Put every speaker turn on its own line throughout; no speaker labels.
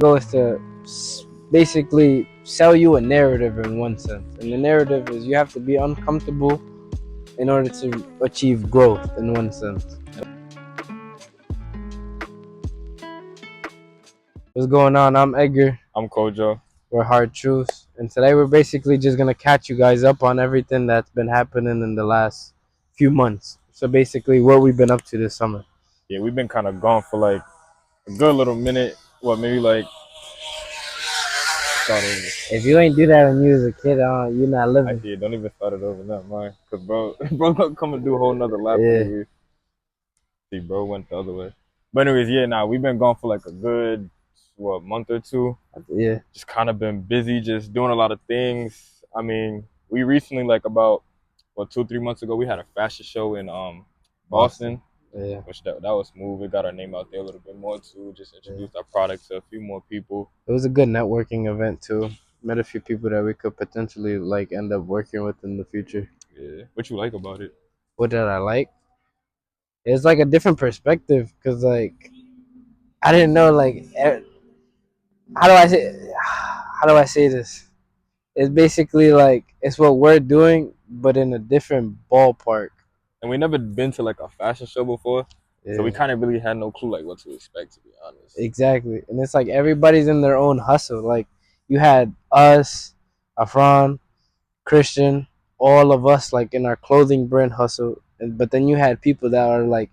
goal is to basically sell you a narrative in one sense, and the narrative is you have to be uncomfortable in order to achieve growth in one sense. What's going on? I'm Edgar.
I'm Kojo.
We're Hard Truths, and today we're basically just gonna catch you guys up on everything that's been happening in the last few months. So basically, what we've been up to this summer.
Yeah, we've been kind of gone for like a good little minute. What, maybe like start over.
If you ain't do that when you was a kid, you're not
I
living.
did. Don't even start it over, not mine. Cause bro gonna come and do a whole nother lap
Yeah,
anyways. See, bro went the other way. But anyways, yeah, we've been gone for like a good month or two.
yeah.
Just kind of been busy, just doing a lot of things. I mean, we recently like about 2-3 months ago we had a fashion show in Boston.
Yeah.
Which that was smooth. We got our name out there a little bit more too. Just introduced our product to a few more people.
It was a good networking event too. Met a few people that we could potentially like end up working with in the future.
Yeah. What you like about it?
What did I like? It's like a different perspective because like I didn't know like how do I say this? It's basically like it's what we're doing, but in a different ballpark.
And we never been to like a fashion show before, so we
Yeah,
kind of really had no clue like what to expect, to be honest.
exactly. And it's like everybody's in their own hustle. Like you had us, Afran, Christian, all of us like in our clothing brand hustle, and but then you had people that are like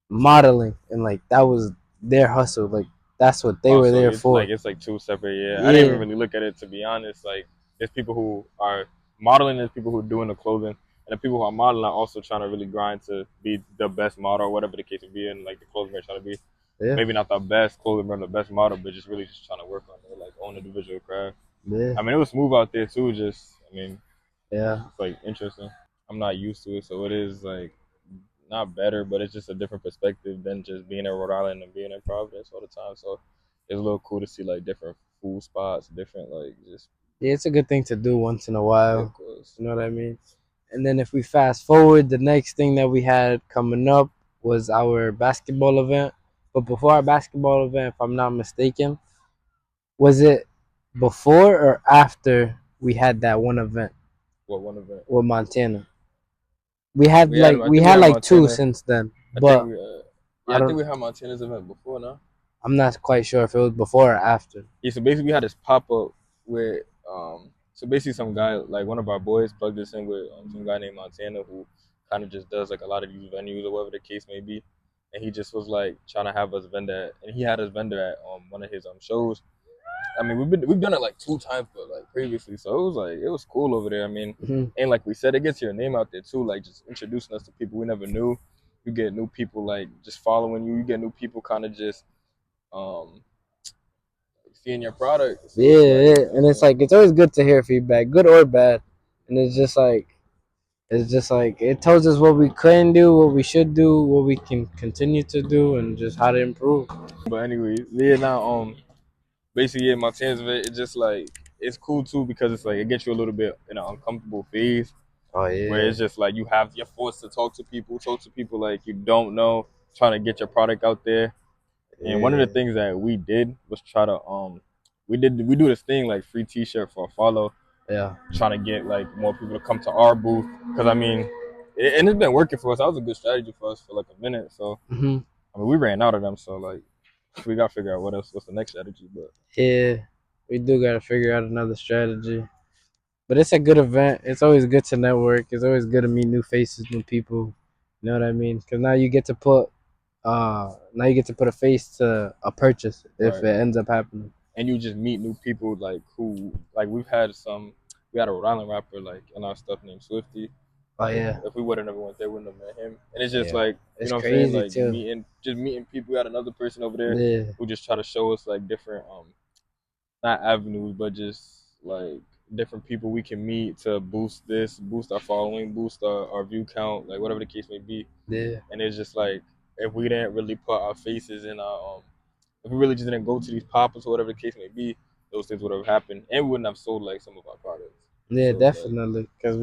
modeling and like that was their hustle, like that's what they were
Also,
there
it's
for.
like two separate. Yeah, I didn't even
Yeah,
really look at it, to be honest. Like there's people who are modeling, there's people who are doing the clothing, and the people who are modeling are also trying to really grind to be the best model, or whatever the case may be, and like the clothing they're trying to be.
yeah,
Maybe not the best clothing brand, the best model, but just really just trying to work on their like own individual craft.
yeah,
I mean, it was smooth out there too. Just, I mean,
yeah,
it's like interesting. I'm not used to it, so it is like not better, but it's just a different perspective than just being in Rhode Island and being in Providence all the time. So it's a little cool to see like different food spots, different like just
yeah. It's a good thing to do once in a
yeah, of
while.
course.
You know what I mean? And then if we fast forward, the next thing that we had coming up was our basketball event. But before our basketball event, if I'm not mistaken, was it before or after we had that one event
What one event?
with Montana? We had
We had
like
I
we
think we
had
had
like two
Montana.
since then,
I think
but
we
I
yeah, I think
don't.
we had Montana's event before now.
I'm not quite sure if it was before or after.
Yeah, so basically we had this pop up where so basically some guy like one of our boys plugged us in with some guy named Montana who kind of just does like a lot of these venues or whatever the case may be, and he just was like trying to have us vendor, and he had us vendor at one of his shows. I mean, we've done it like 2 times, but like previously, so it was cool over there. I mean,
Hmm.
and like we said, it gets your name out there too, like just introducing us to people we never knew. You get new people like just following you. You get new people kind of just um seeing your product. So
Yeah,
it's like,
yeah, and it's like it's always good to hear feedback, good or bad, and it's just like it tells us what we couldn't do, what we should do, what we can continue to do, and just how to improve.
but anyway, yeah. Now, basically, yeah, Montana's event, it's just like it's cool too because it's like it gets you a little bit in an uncomfortable phase
Oh
where
yeah,
it's just like you're forced to talk to people like you don't know, trying to get your product out there. And one of the
yeah,
things that we did was try to we do this thing like free T-shirt for a follow,
yeah.
trying to get like more people to come to our booth because I mean, and it's been working for us. That was a good strategy for us for like a minute. So
Hmm.
I mean, we ran out of them, so like we got to figure out what's the next strategy. But
Yeah, we do gotta figure out another strategy. But it's a good event. It's always good to network. It's always good to meet new faces, new people. You know what I mean? Because now you get to put a face to a purchase if
right,
it ends up happening.
and you just meet new people like who like we had a Rhode Island rapper like in our stuff named Swifty.
Oh
Like
yeah,
if we would have never went there, we wouldn't have met him. And it's just
yeah.
like you
It's
know what I'm saying,
crazy
like
too.
meeting people. We had another person over there
Yeah,
who just try to show us like different not avenues, but just like different people we can meet to boost our following, boost our view count, like whatever the case may be.
yeah,
And it's just like if we didn't really put our faces in our if we really just didn't go to these pop-ups or whatever the case may be, those things would have happened, and we wouldn't have sold like some of our products.
yeah.
So it's like,
Definitely, because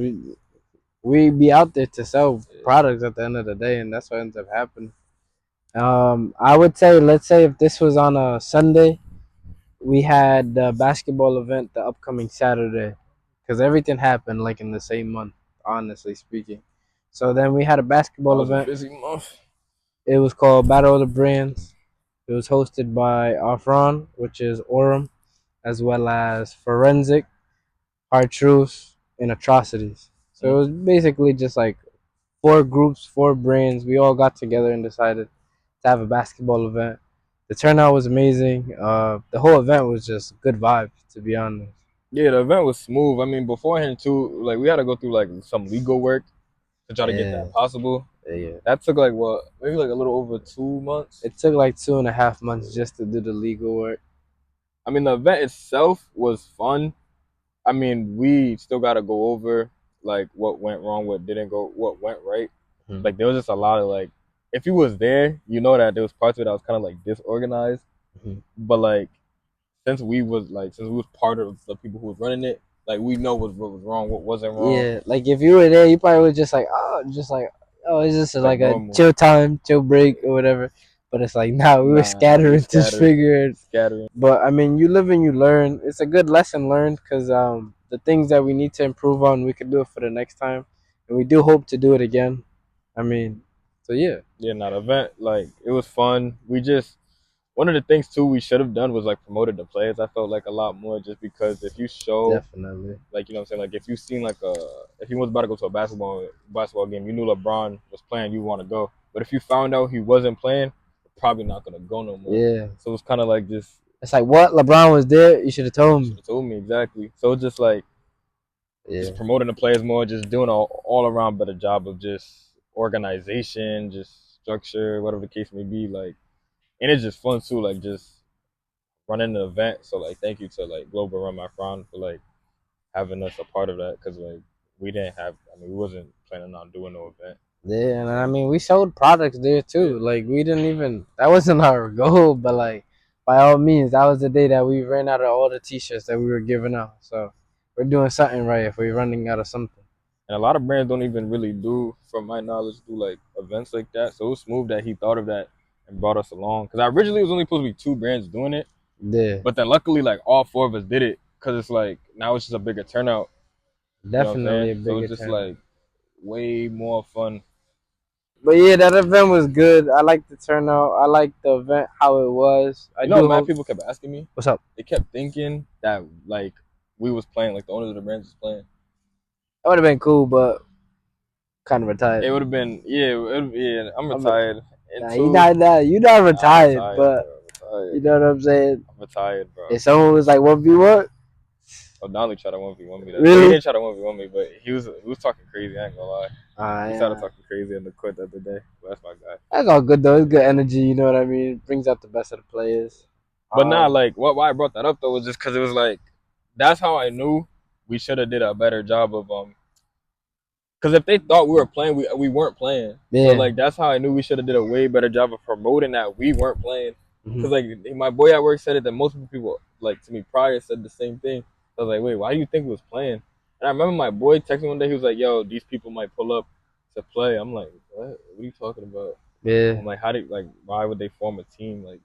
we be out there to sell
yeah,
products at the end of the day, and that's what ends up happening. I would say, let's say if this was on a Sunday, we had the basketball event the upcoming Saturday, because everything happened like in the same month, honestly speaking. So then we had a
That
basketball
was a
event.
busy month.
It was called Battle of the Brands. It was hosted by Afron, which is Orem, as well as Forensic, Hard Truth, and Atrocities. So it was basically just like four groups, four brands. We all got together and decided to have a basketball event. The turnout was amazing. The whole event was just good vibes, to be honest.
Yeah, the event was smooth. I mean, beforehand too, like we had to go through like some legal work to try to get
Yeah,
that possible.
yeah.
That took like what, maybe like a little over 2 months.
It took like 2.5 months just to do the legal work.
I mean, the event itself was fun. I mean, we still got to go over like what went wrong, what didn't go, what went right.
Mhm.
Like there was just a lot of like, if you was there, you know that there was parts of it that was kind of like disorganized.
Mhm.
But like since we was part of the people who was running it, like we know what was wrong, what wasn't wrong.
Yeah, like if you were there, you probably would just like, oh, it's just
Like
like a
normal.
chill time, chill break or whatever. But it's like, nah, we were
Nah, we
scattering to
scattered,
figure it.
scattering.
But I mean, you live and you learn. It's a good lesson learned because the things that we need to improve on, we can do it for the next time, and we do hope to do it again. I mean, so yeah,
Yeah, not event. Like it was fun. We just one of the things too we should have done was like promoted the players. I felt like a lot more just because if you show
definitely.
like you know what I'm saying, like if you seen like if he was about to go to a basketball game, you knew LeBron was playing, you want to go. But if you found out he wasn't playing, you're probably not gonna go no more.
Yeah,
So it's kind of like just
it's like what LeBron was there. You should have told
you
me.
should have told me exactly. So it's just like
Yeah,
just promoting the players more, just doing an all around better job of just organization, just structure, whatever the case may be. Like, and it's just fun too, like just running the event. So like, thank you to like Global Run My Frown for like having us a part of that because like we didn't have, I mean, we wasn't planning on doing no event.
yeah, and I mean, we sold products there too. Like we didn't even that wasn't our goal, but like by all means, that was the day that we ran out of all the T-shirts that we were giving out. So we're doing something right if we're running out of something.
And a lot of brands don't even really do, from my knowledge, do like events like that. So it was smooth that he thought of that and brought us along. Because originally it was only supposed to be two brands doing it,
Yeah,
but then luckily like all four of us did it because it's like now it's just a bigger turnout. You know what I'm
definitely a
saying? So
bigger
it's just
turnout.
like way more fun.
But yeah, that event was good. I like the turnout. I like the event how it was. I
You know,
do
mad
hope.
people kept asking me.
What's up?
They kept thinking that like we was playing, like the owners of the brands was playing.
That would have been cool, but kind of
It
retired.
would have been yeah. I'm
I'm a,
retired. And
nah,
two,
you not
nah, I'm
retired,
retired,
but
bro. I'm
you
retired.
know what I'm saying.
I'm retired, bro.
If someone was like 1v1,
Oh, Donley tried to 1v1 me that. Well, he
really?
didn't try to 1v1 me, but he was talking crazy. I ain't gonna lie. He started
Yeah.
talking crazy in the court the other day. But that's my guy.
That's all good though. It's good energy. You know what I mean. It brings out the best of the players.
But nah,
Um,
like why I brought that up though was just because it was like that's how I knew we should have did a better job of because if they thought we were playing, we weren't playing. So
yeah.
like that's how I knew we should have did a way better job of promoting that we weren't playing.
Mhm.
Because like my boy at work said it, that multiple people like to me prior said the same thing. I was like, wait, why do you think we was playing? And I remember my boy texting one day. He was like, yo, these people might pull up to play. I'm like, what? What are you talking about?
Yeah.
I'm like, why would they form a team? Like,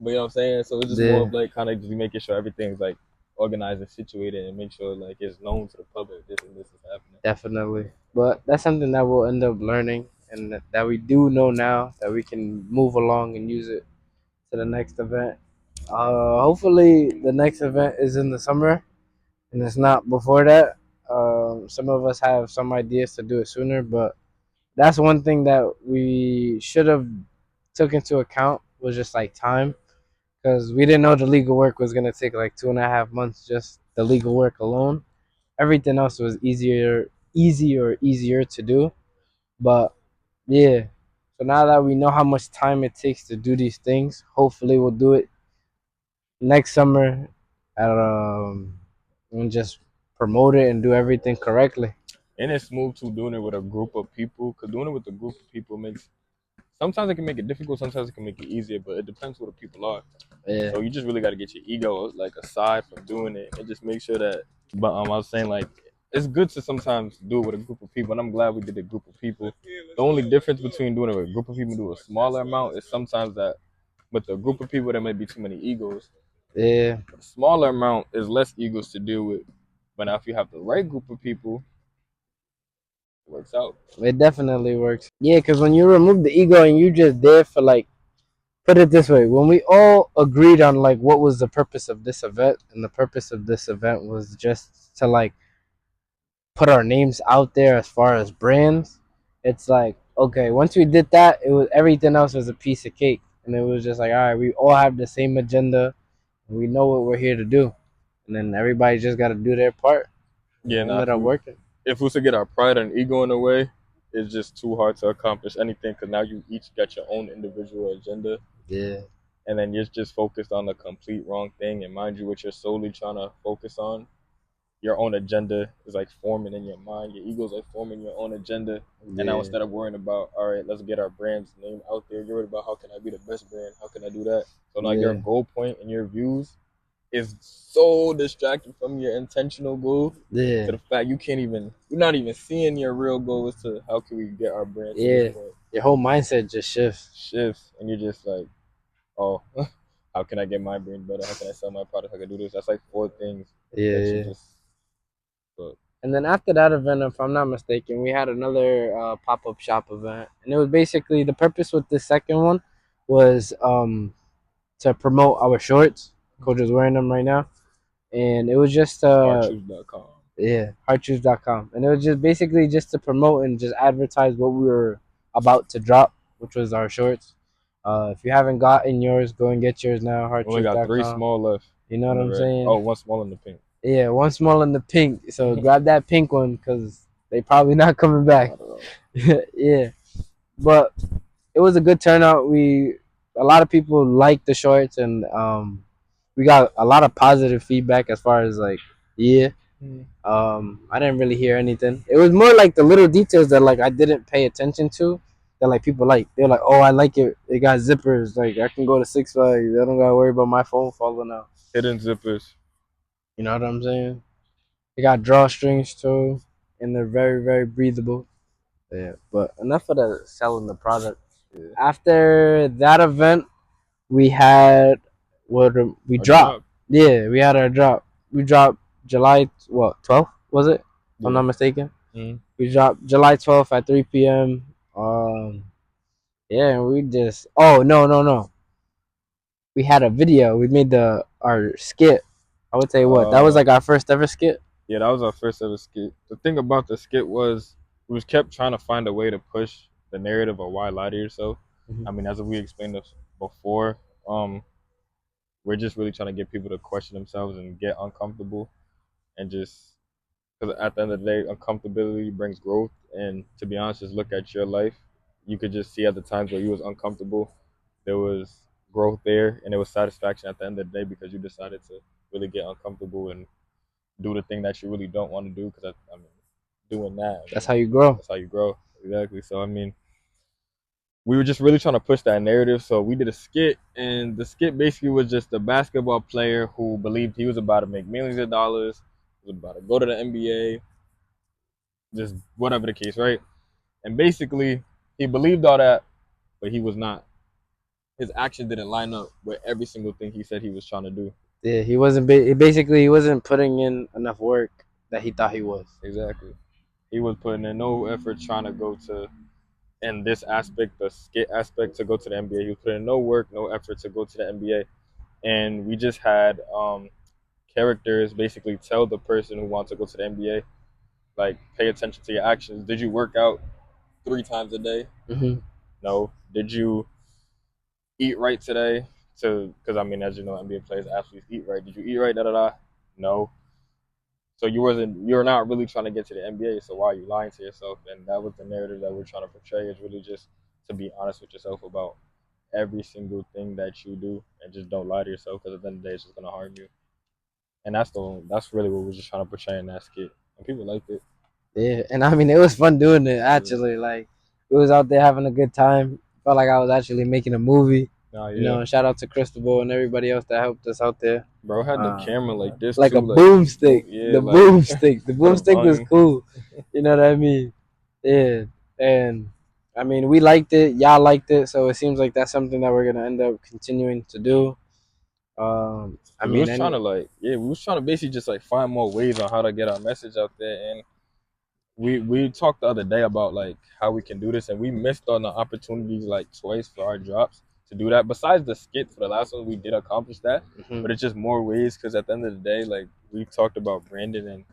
but you know what I'm saying? So it's just more
Yeah.
of like kind of just making sure everything's like organized and situated and make sure like it's known to the public this and this is happening.
Definitely. But that's something that we'll end up learning, and that we do know now that we can move along and use it to the next event. Hopefully, the next event is in the summer, and it's not before that. Some of us have some ideas to do it sooner, but that's one thing that we should have took into account was just like time, because we didn't know the legal work was gonna take like 2.5 months, just the legal work alone. Everything else was easier to do. But yeah, so now that we know how much time it takes to do these things, hopefully we'll do it next summer at and just promote it and do everything correctly.
And it's smooth too doing it with a group of people. Cause doing it with a group of people makes sometimes it can make it difficult, sometimes it can make it easier, but it depends who the people are.
Yeah,
So you just really got to get your ego like aside from doing it and just make sure that. But I was saying like it's good to sometimes do it with a group of people, and I'm glad we did a group of people. The only difference between doing it with a group of people and do a smaller amount is sometimes that with a group of people there may be too many egos.
Yeah,
A smaller amount is less egos to deal with. But now if you have the right group of people, it works out.
it definitely works. Yeah, because when you remove the ego and you just there for like, put it this way, when we all agreed on like what was the purpose of this event, and the purpose of this event was just to like put our names out there as far as brands. It's like, okay, once we did that, it was everything else was a piece of cake, and it was just like, all right, we all have the same agenda, and we know what we're here to do, and then everybody just got to do their part, and
Yeah,
it
now
ended up working.
if we was to get our pride and ego in the way, it's just too hard to accomplish anything because now you each got your own individual agenda,
Yeah,
and then you're just focused on the complete wrong thing. And mind you, what you're solely trying to focus on, your own agenda is like forming in your mind. Your ego's like forming your own agenda. And now
yeah,
instead of worrying about, all right, let's get our brand's name out there, you're worried about how can I be the best brand? How can I do that? So now your
yeah,
goal point and your views is so distracted from your intentional goal
yeah,
to the fact you're not even seeing your real goal as to how can we get our brand to this
yeah.
point.
Your whole mindset just shifts.
Shifts and you're just like, oh, how can I get my brand better? How can I sell my product? How can I do this? That's like four things
Yeah,
that you
yeah.
just but
And then after that event, if I'm not mistaken, we had another pop up shop event, and it was basically the purpose with the second one was to promote our shorts. Coach is wearing them right now, and it was just
heartshoes.com.
yeah, heartshoes.com, and it was just basically just to promote and just advertise what we were about to drop, which was our shorts. If you haven't gotten yours, go and get yours now.
We only got three
Heartshoes.com.
small left
You know what
in the
I'm
red.
saying?
Oh, one small in the pink.
Yeah, one small in the pink. So grab that pink one because they probably not coming back.
Not at all.
Yeah, but it was a good turnout. A lot of people liked the shorts, and we got a lot of positive feedback as far as like, yeah. I didn't really hear anything. It was more like the little details that like I didn't pay attention to. That like people like. They're like, oh, I like it. It got zippers. Like I can go to Six Flags. I don't gotta worry about my phone falling out.
Hidden zippers.
You know what I'm saying? They got drawstrings too, and they're very very breathable. Yeah, but enough of the selling the product.
Yeah.
After that event, we had what we
Our
dropped.
drop.
Yeah, we had our drop. We dropped July 12th was it? If I'm
Yeah.
not mistaken.
Mm-hmm.
We dropped July 12th at 3 p.m. Yeah, we just no. We had a video. We made our skit. I would say what that was
Uh
like our first ever skit.
yeah, that was our first ever skit. The thing about the skit was we was kept trying to find a way to push the narrative of why lie to yourself.
Mhm.
I mean, as we explained this before, we're just really trying to get people to question themselves and get uncomfortable and just because at the end of the day, uncomfortability brings growth. And to be honest, just look at your life. You could just see at the times where you was uncomfortable, there was growth there, and there was satisfaction at the end of the day because you decided to really get uncomfortable and do the thing that you really don't want to do. Because I mean, doing that, I
That's
mean,
how you grow.
that's how you grow. Exactly. So I mean, we were just really trying to push that narrative. So we did a skit, and the skit basically was just a basketball player who believed he was about to make millions of dollars, was about to go to the NBA, just whatever the case, right? And basically, he believed all that, but he was not. His action didn't line up with every single thing he said he was trying to do.
Yeah, he wasn't. Basically, he wasn't putting in enough work that he thought he was.
Exactly. He was putting in no effort trying to go to, in this aspect, the skit aspect, to go to the NBA. He was putting in no work, no effort to go to the NBA. And we just had characters basically tell the person who wants to go to the NBA, like, pay attention to your actions. Did you work out 3 times a day?
Hmm.
No. Did you eat right today? Because I mean, as you know, NBA players, athletes eat right. Did you eat right? Da da da. No. So you're not really trying to get to the NBA. So why are you lying to yourself? And that was the narrative that we're trying to portray. Is really just to be honest with yourself about every single thing that you do, and just don't lie to yourself. Because at the end of the day, it's just gonna harm you. And that's really what we're just trying to portray in that skit. And people liked it.
Yeah, and I mean, it was fun doing it.
Yeah.
Actually, like we was out there having a good time. Felt like I was actually making a movie.
Nah,
You
yeah.
know, shout out to Cristobal and everybody else that helped us out there.
Bro had the
Uh,
camera like this
like
too,
a
like
boomstick.
yeah,
The
like
boomstick. The
for the
boomstick was
volume.
cool. You know what I mean? Yeah, and I mean, we liked it. Y'all liked it, so it seems like that's something that we're gonna end up continuing to do. I
We
mean,
was trying to like, yeah, we was trying to basically just like find more ways on how to get our message out there, and we talked the other day about like how we can do this, and we missed on the opportunities like twice for our drops to do that. Besides the skit for the last one, we did accomplish that, but it's just more ways because at the end of the day, like we talked about Brandon, and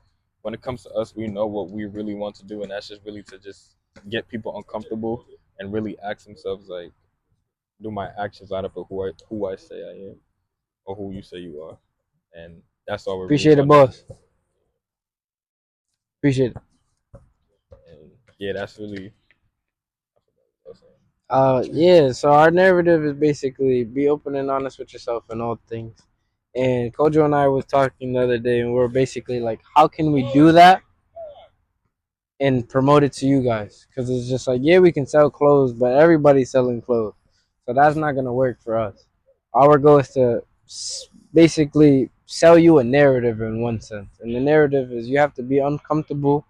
when it comes to us, we know what we really want to do, and that's just really to just get people uncomfortable and really ask themselves like, do my actions line up with who I say I am or who you say you are, and that's all we're really
appreciate it,
trying to do.
boss. Appreciate it.
And yeah, that's really.
Yeah. So our narrative is basically be open and honest with yourself in all things. And Kojo and I was talking the other day, and we are basically like, how can we do that and promote it to you guys? Because it's just like, yeah, we can sell clothes, but everybody's selling clothes, so that's not gonna work for us. Our goal is to basically sell you a narrative in one sense, and the narrative is you have to be uncomfortable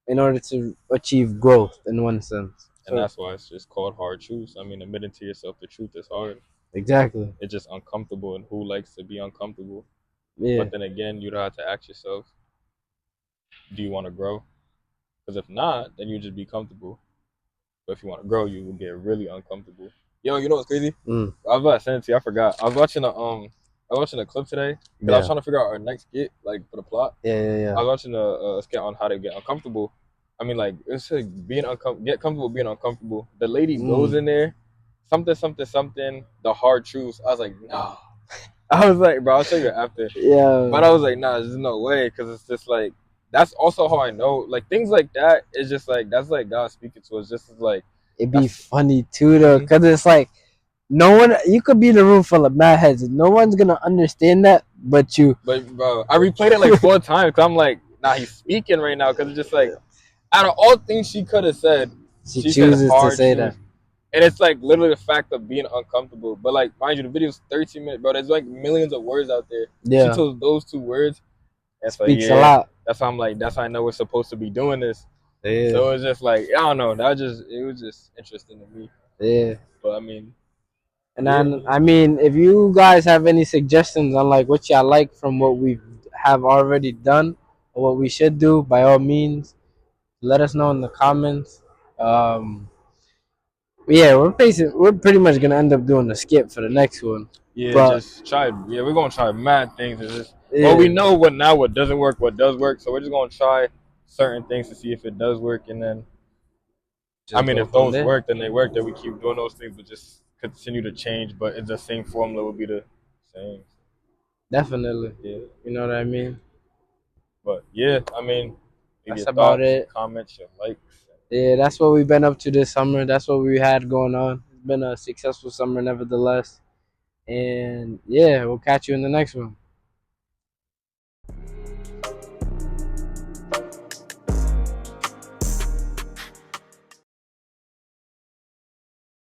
in order to achieve growth in one sense.
And
So
that's why it's just called hard truths. I mean, admitting to yourself the truth is hard.
exactly,
It's just uncomfortable, and who likes to be uncomfortable?
yeah,
But then again, you'd have to ask yourself, do you want to grow? Because if not, then you just be comfortable. But if you want to grow, you will get really uncomfortable. Yo, you know what's crazy?
mm,
I was about to send it to you. I forgot. I was watching a clip today because I was
yeah,
trying to figure out our next skit, like for the plot.
yeah, yeah,
I
yeah.
was watching a skit on how to get uncomfortable. I mean, like it's like get comfortable being uncomfortable. The lady goes
Mm.
in there, something, something, something. The hard truths. I was like, no. I was like, bro, I'll show you after.
Yeah,
But I was like, nah, there's no way, because it's just like that's also how I know. Like things like that is just like that's like God speaking to us. Just as, like
it'd be
that's.
funny too though,
Mhm.
cause it's like no one. You could be in a room full of mad heads, and no one's gonna understand that, but you.
But bro, I replayed it like 4 times. Cause I'm like, nah, he's speaking right now. Because it's just like out of all things she could have said,
She
she said
chooses to
hard
say that.
truths. And it's like literally the fact of being uncomfortable. But like, mind you, the video's 13 minutes, bro. There's like millions of words out there. She
Yeah,
chose those 2 words, and so
speaks a
yeah,
lot.
that's how I'm like, that's how I know we're supposed to be doing this.
Yeah,
So it's just like I don't know. It was just interesting to me.
yeah.
But I mean,
And
yeah,
then I mean, if you guys have any suggestions on like what y'all like from what we have already done or what we should do, by all means, let us know in the comments. Um, yeah, we're pretty much gonna end up doing a skip for the next one,
yeah,
but
just try. Yeah, we're gonna try mad things. It's just well, we
yeah,
know what doesn't work, what does work. So we're just gonna try certain things to see if it does work, and then I
just
mean,
go
if
from
those
there.
work, then they work. Then we keep doing those things, but just continue to change. But it's the same formula will be the same.
Definitely,
Yeah.
you know what I mean.
But yeah, I mean, leave
That's
your
about
thoughts, your
it.
comments, your likes.
Yeah, that's what we've been up to this summer. That's what we had going on. It's been a successful summer, nevertheless. And yeah, we'll catch you in the next one.